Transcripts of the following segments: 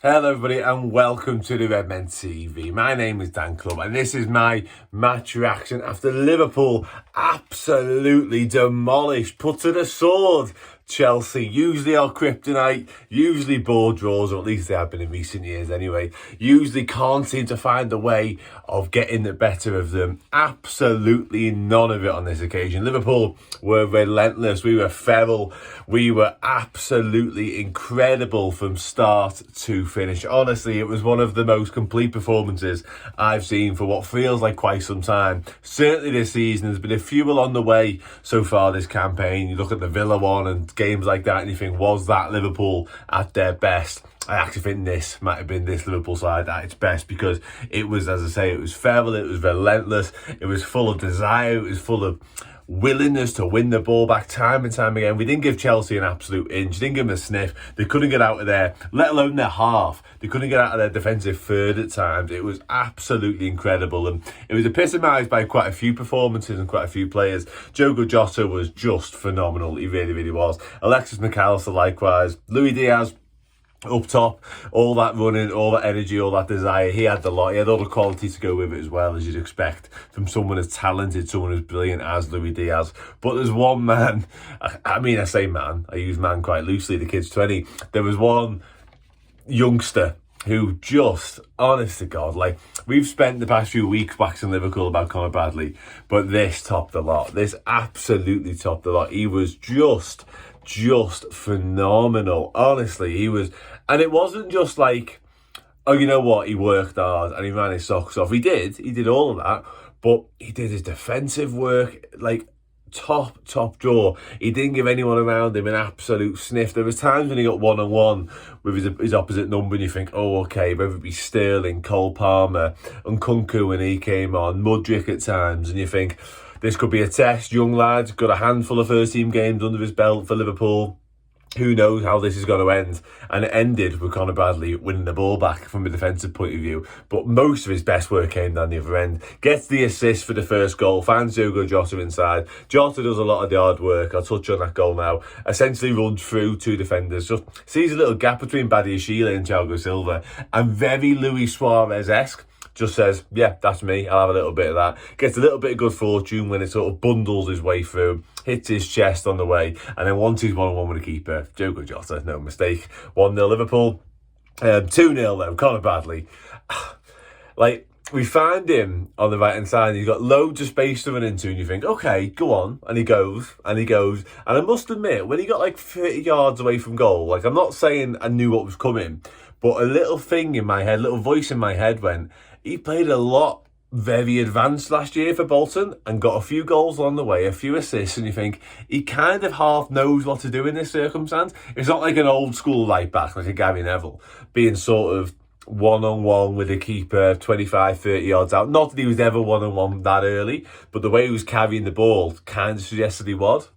Hello everybody and welcome to the Redmen TV. My name is Dan Club and this is my match reaction after Liverpool absolutely demolished, put to the sword, Chelsea. Usually our kryptonite, usually board draws, or at least they have been in recent years anyway. Usually can't seem to find a way of getting the better of them. Absolutely none of it on this occasion. Liverpool were relentless, we were feral, we were absolutely incredible from start to finish. Honestly, it was one of the most complete performances I've seen for what feels like quite some time. Certainly this season, there's been a few along the way so far this campaign. You look at the Villa one and games like that and you think, was that Liverpool at their best? I actually think this might have been this Liverpool side at its best, because it was, as I say, it was feral, it was relentless, it was full of desire, it was full of willingness to win the ball back time and time again. We didn't give Chelsea an absolute inch, didn't give them a sniff. They couldn't get out of there, let alone their half. They couldn't get out of their defensive third at times. It was absolutely incredible, and it was epitomised by quite a few performances and quite a few players. Diogo Jota was just phenomenal. He really, really was. Alexis McAllister likewise. Diaz up top, all that running, all that energy, all that desire. He had the lot. He had all the quality to go with it as well, as you'd expect from someone as talented, someone as brilliant as Diaz. But there's one man, I say man, I use man quite loosely, the kid's 20. There was one youngster who just, honest to God, like, we've spent the past few weeks waxing Liverpool about Conor Bradley, but this topped the lot. This absolutely topped the lot. He was just phenomenal. Honestly, he was, and it wasn't just like, oh, you know what, he worked hard and he ran his socks off. He did all of that, but he did his defensive work like top drawer. He didn't give anyone around him an absolute sniff. There was times when he got one-on-one with his opposite number and you think, oh, okay, whether it be Sterling, Cole Palmer, and Nkunku when he came on, Mudryk at times, and you think, this could be a test. Young lad, got a handful of first-team games under his belt for Liverpool. Who knows how this is going to end? And it ended with Conor Bradley winning the ball back from a defensive point of view. But most of his best work came down the other end. Gets the assist for the first goal, finds Diogo Jota inside. Jota does a lot of the hard work. I'll touch on that goal now. Essentially runs through two defenders. Just sees a little gap between Badiashile and Thiago Silva. And very Luis Suarez-esque. Just says, yeah, that's me, I'll have a little bit of that. Gets a little bit of good fortune when it sort of bundles his way through, hits his chest on the way, and then once he's one-on-one with the keeper, Diogo Jota, no mistake. 1-0 Liverpool. 2-0 though, Conor Bradley. Like, we find him on the right-hand side, and he's got loads of space to run into, and you think, okay, go on. And he goes. And I must admit, when he got like 30 yards away from goal, like, I'm not saying I knew what was coming, but a little thing in my head, little voice in my head went, he played a lot very advanced last year for Bolton and got a few goals along the way, a few assists, and you think he kind of half knows what to do in this circumstance. It's not like an old school right back like a Gary Neville being sort of one-on-one with a keeper 25, 30 yards out. Not that he was ever one-on-one that early, but the way he was carrying the ball kind of suggested he was.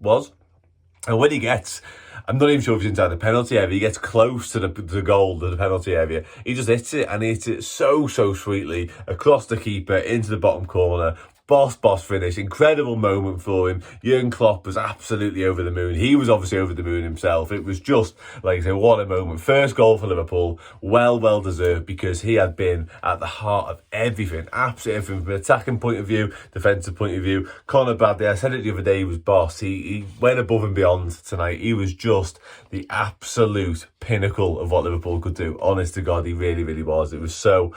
And when he gets, I'm not even sure if he's inside the penalty area, he gets close to the goal, to the penalty area, he just hits it, and he hits it so sweetly across the keeper into the bottom corner. Boss finish. Incredible moment for him. Jurgen Klopp was absolutely over the moon. He was obviously over the moon himself. It was just, like I say, what a moment. First goal for Liverpool. Well deserved, because he had been at the heart of everything. Absolutely everything. From an attacking point of view, defensive point of view. Conor Bradley, I said it the other day, he was boss. He went above and beyond tonight. He was just the absolute pinnacle of what Liverpool could do. Honest to God, he really was. It was so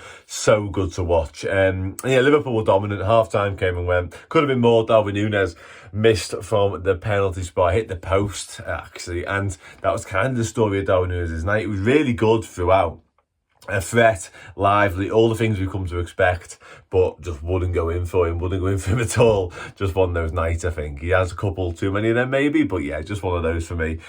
good to watch. Yeah, Liverpool were dominant. Half-time came and went. Could have been more. Darwin Núñez missed from the penalty spot, hit the post actually, and that was kind of the story of Darwin Núñez's night. It was really good throughout. A threat, lively, all the things we've come to expect, but just wouldn't go in for him at all. Just one of those nights, I think. He has a couple too many of them maybe, but yeah, just one of those for me.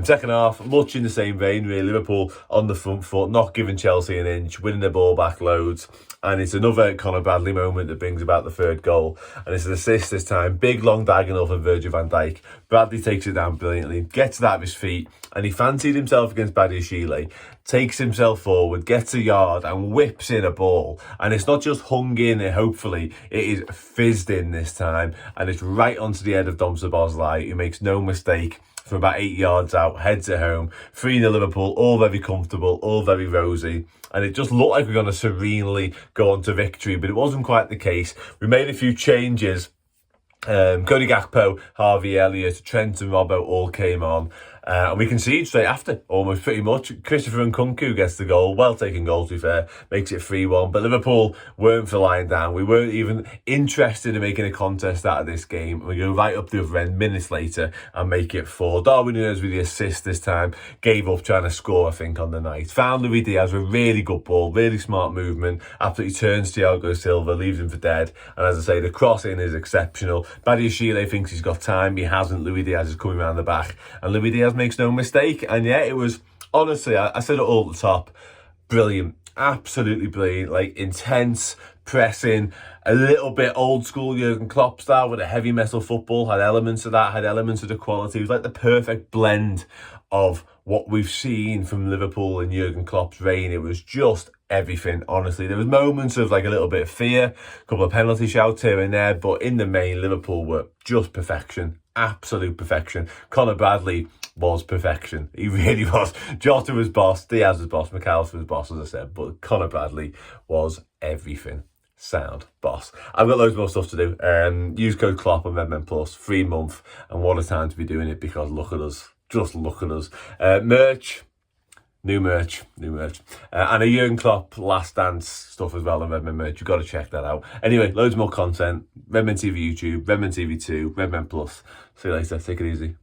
Second half, much in the same vein really. Liverpool on the front foot, not giving Chelsea an inch, winning the ball back loads. And it's another Conor Bradley moment that brings about the third goal. And it's an assist this time. Big long diagonal from Virgil van Dijk. Bradley takes it down brilliantly, gets that at his feet, and he fancied himself against Badiashile, takes himself forward, gets a yard and whips in a ball. And it's not just hung in, hopefully, it is fizzed in this time. And it's right onto the head of Dom Szoboszlai, who makes no mistake, from about 8 yards out, heads it home. 3-0 Liverpool, all very comfortable, all very rosy. And it just looked like we were going to serenely go on to victory, but it wasn't quite the case. We made a few changes. Cody Gakpo, Harvey Elliott, Trent and Robbo all came on. And we conceded straight after, almost pretty much. Christopher Nkunku gets the goal. Well taken goal, to be fair. Makes it 3-1. But Liverpool weren't for lying down. We weren't even interested in making a contest out of this game. We go right up the other end minutes later and make it 4. Darwin Núñez with the assist this time. Gave up trying to score, I think, on the night. Found Luis Diaz with a really good ball. Really smart movement. Absolutely turns Thiago Silva, leaves him for dead. And as I say, the cross-in is exceptional. Badiashile thinks he's got time. He hasn't. Luis Diaz is coming around the back. And Luis Diaz makes no mistake. And yeah, it was, honestly, I said it all at the top, brilliant, absolutely brilliant, like intense pressing, a little bit old school Jurgen Klopp style with a heavy metal football, had elements of that, had elements of the quality. It was like the perfect blend of what we've seen from Liverpool in Jurgen Klopp's reign. It was just everything, honestly. There was moments of like a little bit of fear, a couple of penalty shouts here and there, but in the main, Liverpool were just perfection, absolute perfection. Conor Bradley was perfection. He really was. Jota was boss, Diaz was boss, McAllister was boss, as I said, but Conor Bradley was everything. Sound boss. I've got loads more stuff to do. Use code Klopp on Redmen Plus, free month, and what a time to be doing it, because look at us. Just look at us. Merch. New merch. And a Jurgen Klopp Last Dance stuff as well on Redmen merch. You've got to check that out. Anyway, loads more content. Redmen TV YouTube, Redmen TV 2, Redmen Plus. See you later. Take it easy.